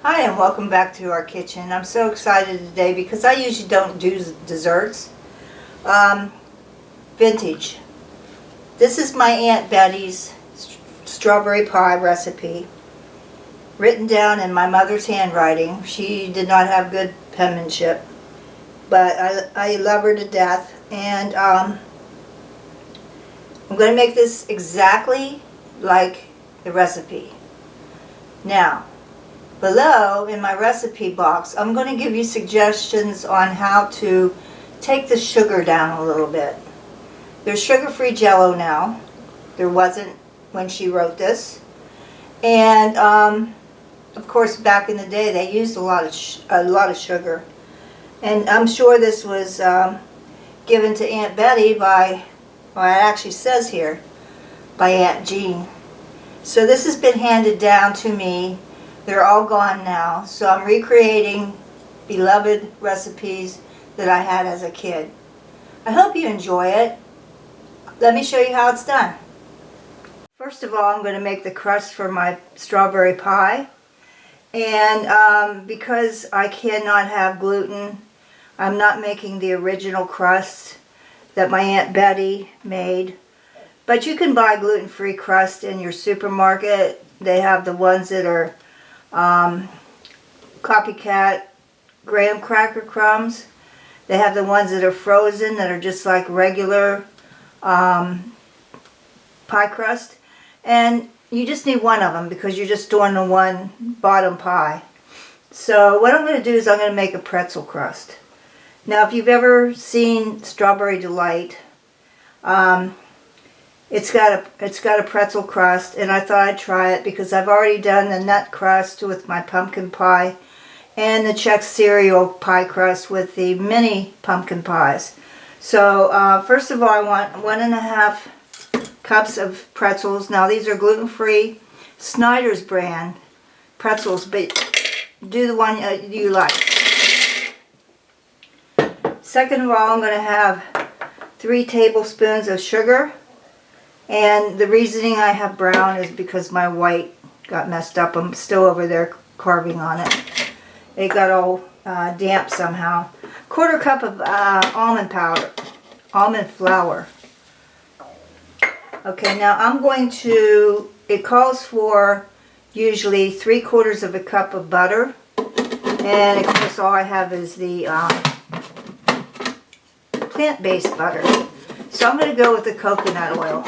Hi and welcome back to our kitchen. I'm so excited today because I usually don't do desserts. Vintage. This is my Aunt Betty's strawberry pie recipe, written down in my mother's handwriting. She did not have good penmanship, but I love her to death. And I'm going to make this exactly like the recipe. Now, below in my recipe box, I'm going to give you suggestions on how to take the sugar down a little bit. There's sugar-free Jell-O now. There wasn't when she wrote this. And of course, back in the day, they used a lot of sugar. And I'm sure this was given to Aunt Betty by, well, it actually says here, by Aunt Jean. So this has been handed down to me. They're all gone now, so I'm recreating beloved recipes that I had as a kid. I hope you enjoy it. Let me show you how it's done. First of all, I'm going to make the crust for my strawberry pie. And because I cannot have gluten, I'm not making the original crust that my Aunt Betty made. But you can buy gluten-free crust in your supermarket. They have the ones that are copycat graham cracker crumbs. They have the ones that are frozen that are just like regular pie crust. And you just need one of them because you're just doing the one bottom pie. So what I'm going to do is I'm going to make a pretzel crust. Now if you've ever seen Strawberry Delight, it's got a pretzel crust, and I thought I'd try it because I've already done the nut crust with my pumpkin pie and the Chex cereal pie crust with the mini pumpkin pies. So first of all, I want 1.5 cups of pretzels. Now these are gluten-free Snyder's brand pretzels, but do the one you like. Second of all, I'm going to have 3 tablespoons of sugar. And the reasoning I have brown is because my white got messed up. I'm still over there carving on it. It got all damp somehow. 1/4 cup of almond powder, almond flour. Okay, now I'm going to, it calls for usually 3/4 of a cup of butter. And of course all I have is the plant-based butter. So I'm going to go with the coconut oil.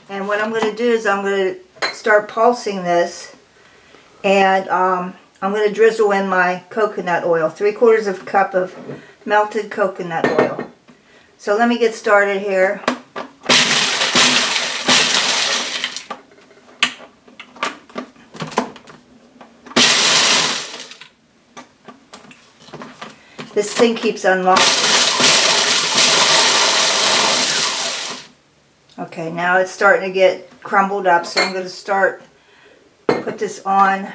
And what I'm going to do is I'm going to start pulsing this, and I'm going to drizzle in my coconut oil, 3/4 of a cup of melted coconut oil. So let me get started here. This thing keeps unlocking. Okay, now it's starting to get crumbled up, so I'm going to put this on.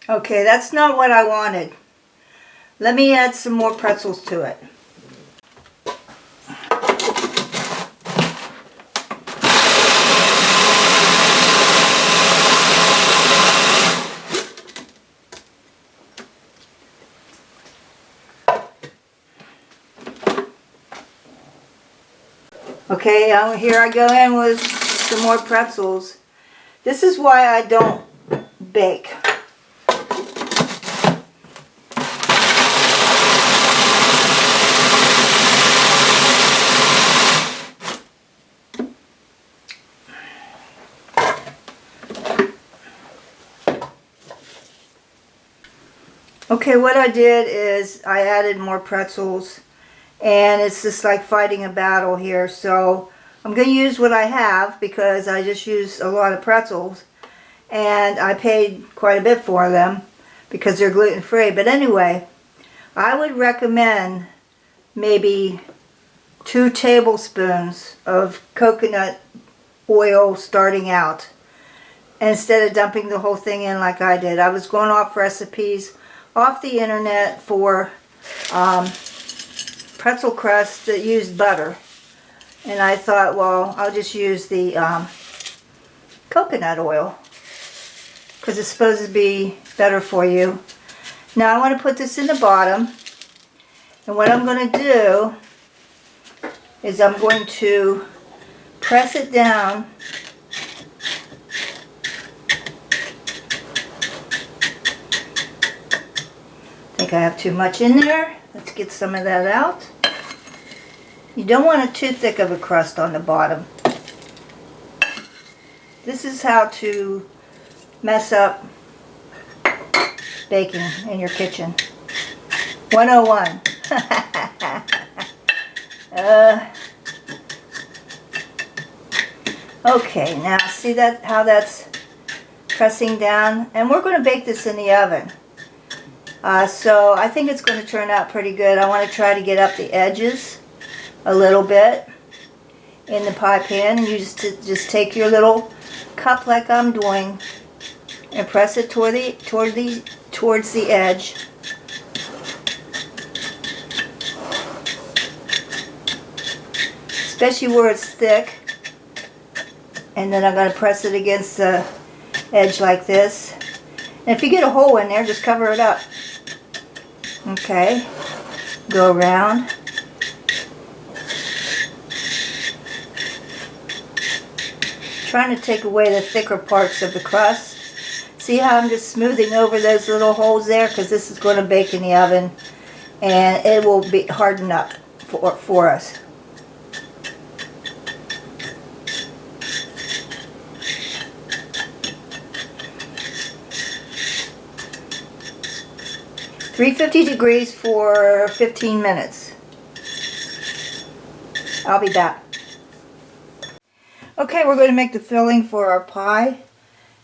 Okay, that's not what I wanted. Let me add some more pretzels to it. Okay, here I go in with some more pretzels. This is why I don't bake. Okay, what I did is I added more pretzels, and it's just like fighting a battle here. So I'm going to use what I have because I just used a lot of pretzels, and I paid quite a bit for them because they're gluten-free. But anyway, I would recommend maybe 2 tablespoons of coconut oil starting out, instead of dumping the whole thing in like I did. I was going off recipes off the internet for pretzel crust that used butter, and I thought, well, I'll just use the coconut oil because it's supposed to be better for you. Now I want to put this in the bottom, and what I'm going to do is I'm going to press it down I think I have too much in there. Let's get some of that out. You don't want it too thick of a crust on the bottom. This is how to mess up baking in your kitchen. 101. Okay, now see that how that's pressing down? And we're going to bake this in the oven. So I think it's going to turn out pretty good. I want to try to get up the edges a little bit in the pie pan, and you just take your little cup like I'm doing and press it towards the edge. Especially where it's thick. And then I'm going to press it against the edge like this. And if you get a hole in there, just cover it up. Okay, go around. Trying to take away the thicker parts of the crust. See how I'm just smoothing over those little holes there? Because this is going to bake in the oven and it will be harden up for us. $350 degrees for 15 minutes. I'll be back. Okay, we're going to make the filling for our pie.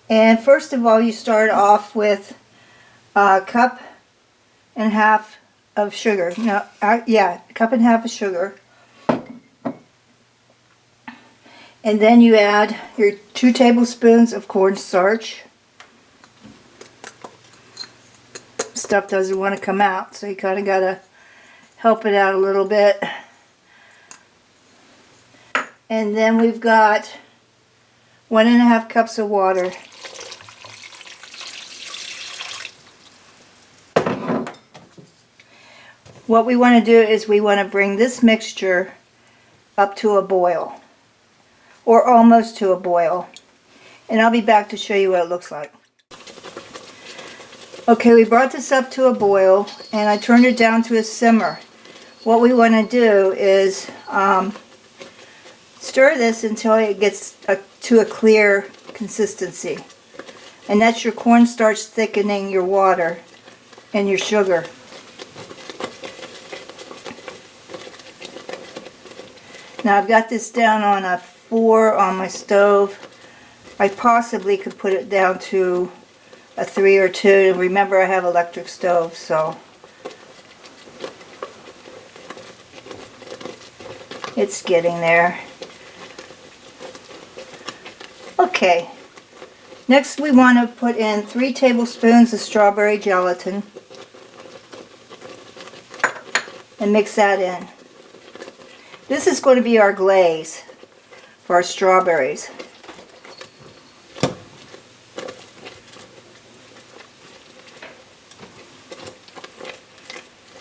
And first of all, you start off with a cup and a half of sugar. No, yeah, a cup and a half of sugar. And then you add your 2 tablespoons of cornstarch. Stuff doesn't want to come out, so you kind of got to help it out a little bit. And then we've got 1.5 cups of water. What we want to do is we want to bring this mixture up to a boil, or almost to a boil. And I'll be back to show you what it looks like. Okay, we brought this up to a boil, and I turned it down to a simmer. What we want to do is stir this until it gets to a clear consistency. And that's your cornstarch thickening your water and your sugar. Now I've got this down on a 4 on my stove. I possibly could put it down to a 3 or 2. Remember, I have electric stove, so it's getting there. Okay, next we want to put in 3 tablespoons of strawberry gelatin and mix that in. This is going to be our glaze for our strawberries.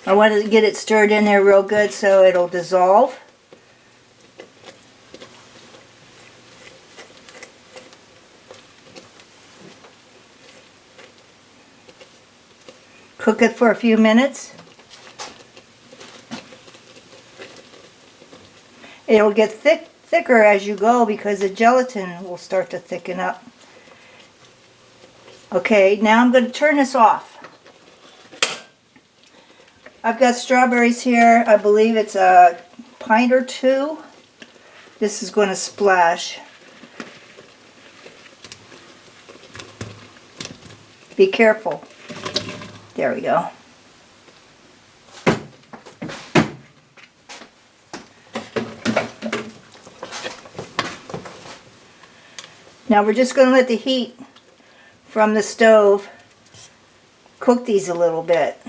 I want to get it stirred in there real good so it'll dissolve. Cook it for a few minutes. It'll get thicker as you go because the gelatin will start to thicken up. Okay, now I'm going to turn this off. I've got strawberries here. I believe it's a pint or 2. This is going to splash. Be careful. There we go. Now we're just going to let the heat from the stove cook these a little bit.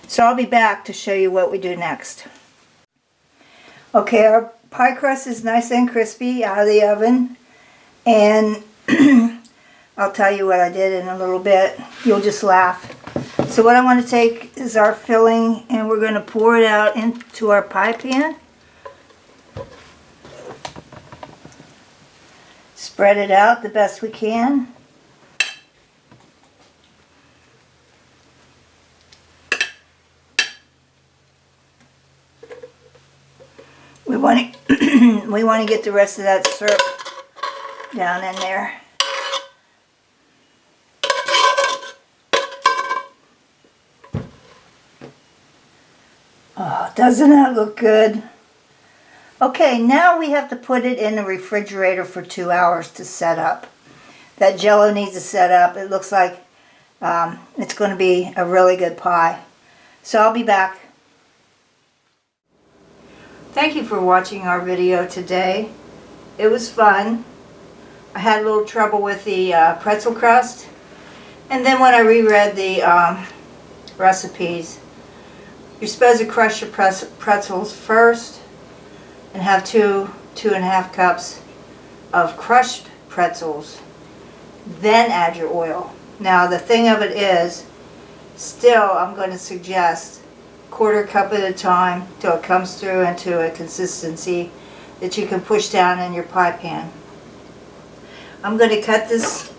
So I'll be back to show you what we do next. Okay, our pie crust is nice and crispy out of the oven, and I'll tell you what I did in a little bit. You'll just laugh. So what I want to take is our filling, and we're going to pour it out into our pie pan. Spread it out the best we can. We want to get the rest of that syrup down in there. Oh, doesn't that look good? Okay, now we have to put it in the refrigerator for 2 hours to set up. That Jell-O needs to set up. It looks like it's going to be a really good pie. So I'll be back. Thank you for watching our video today. It was fun. I had a little trouble with the pretzel crust. And then when I reread the recipes, you're supposed to crush your pretzels first and have 2.5 cups of crushed pretzels. Then add your oil. Now the thing of it is, still I'm going to suggest 1/4 cup at a time till it comes through into a consistency that you can push down in your pie pan. I'm going to cut this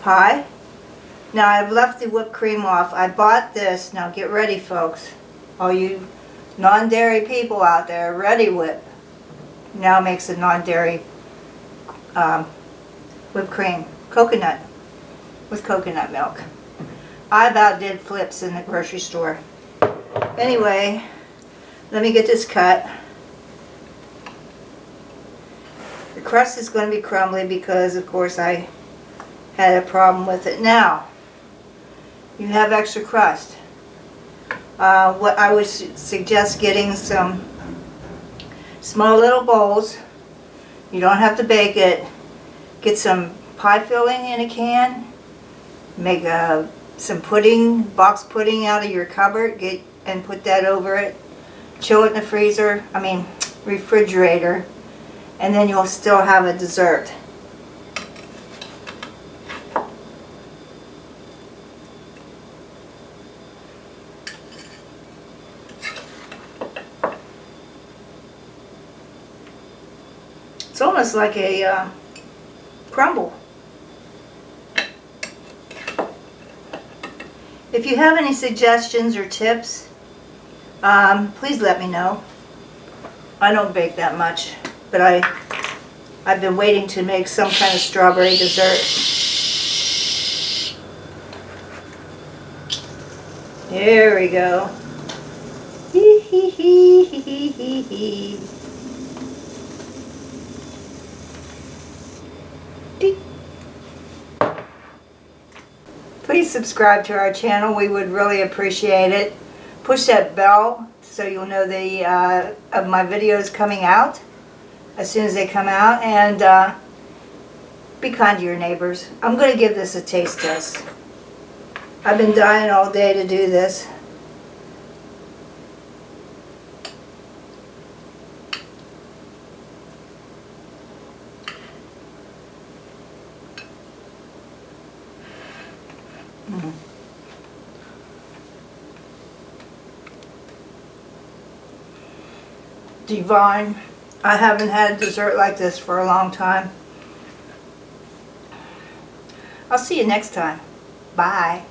pie. Now I've left the whipped cream off. I bought this. Now get ready, folks. All you non-dairy people out there, Ready Whip now makes a non-dairy whipped cream. Coconut, with coconut milk. I about did flips in the grocery store. Anyway, let me get this cut. The crust is going to be crumbly because, of course, I had a problem with it. Now, you have extra crust. What I would suggest getting some small little bowls. You don't have to bake it. Get some pie filling in a can. Make some pudding, box pudding out of your cupboard. And put that over it. Chill it in the freezer. Refrigerator. And then you'll still have a dessert. It's almost like a crumble. If you have any suggestions or tips, please let me know. I don't bake that much, but I've been waiting to make some kind of strawberry dessert. There we go. Hee hee hee hee hee hee. Please subscribe to our channel. We would really appreciate it. Push that bell so you'll know of my videos coming out as soon as they come out. And be kind to your neighbors. I'm going to give this a taste test. I've been dying all day to do this. Divine. I haven't had a dessert like this for a long time. I'll see you next time. Bye.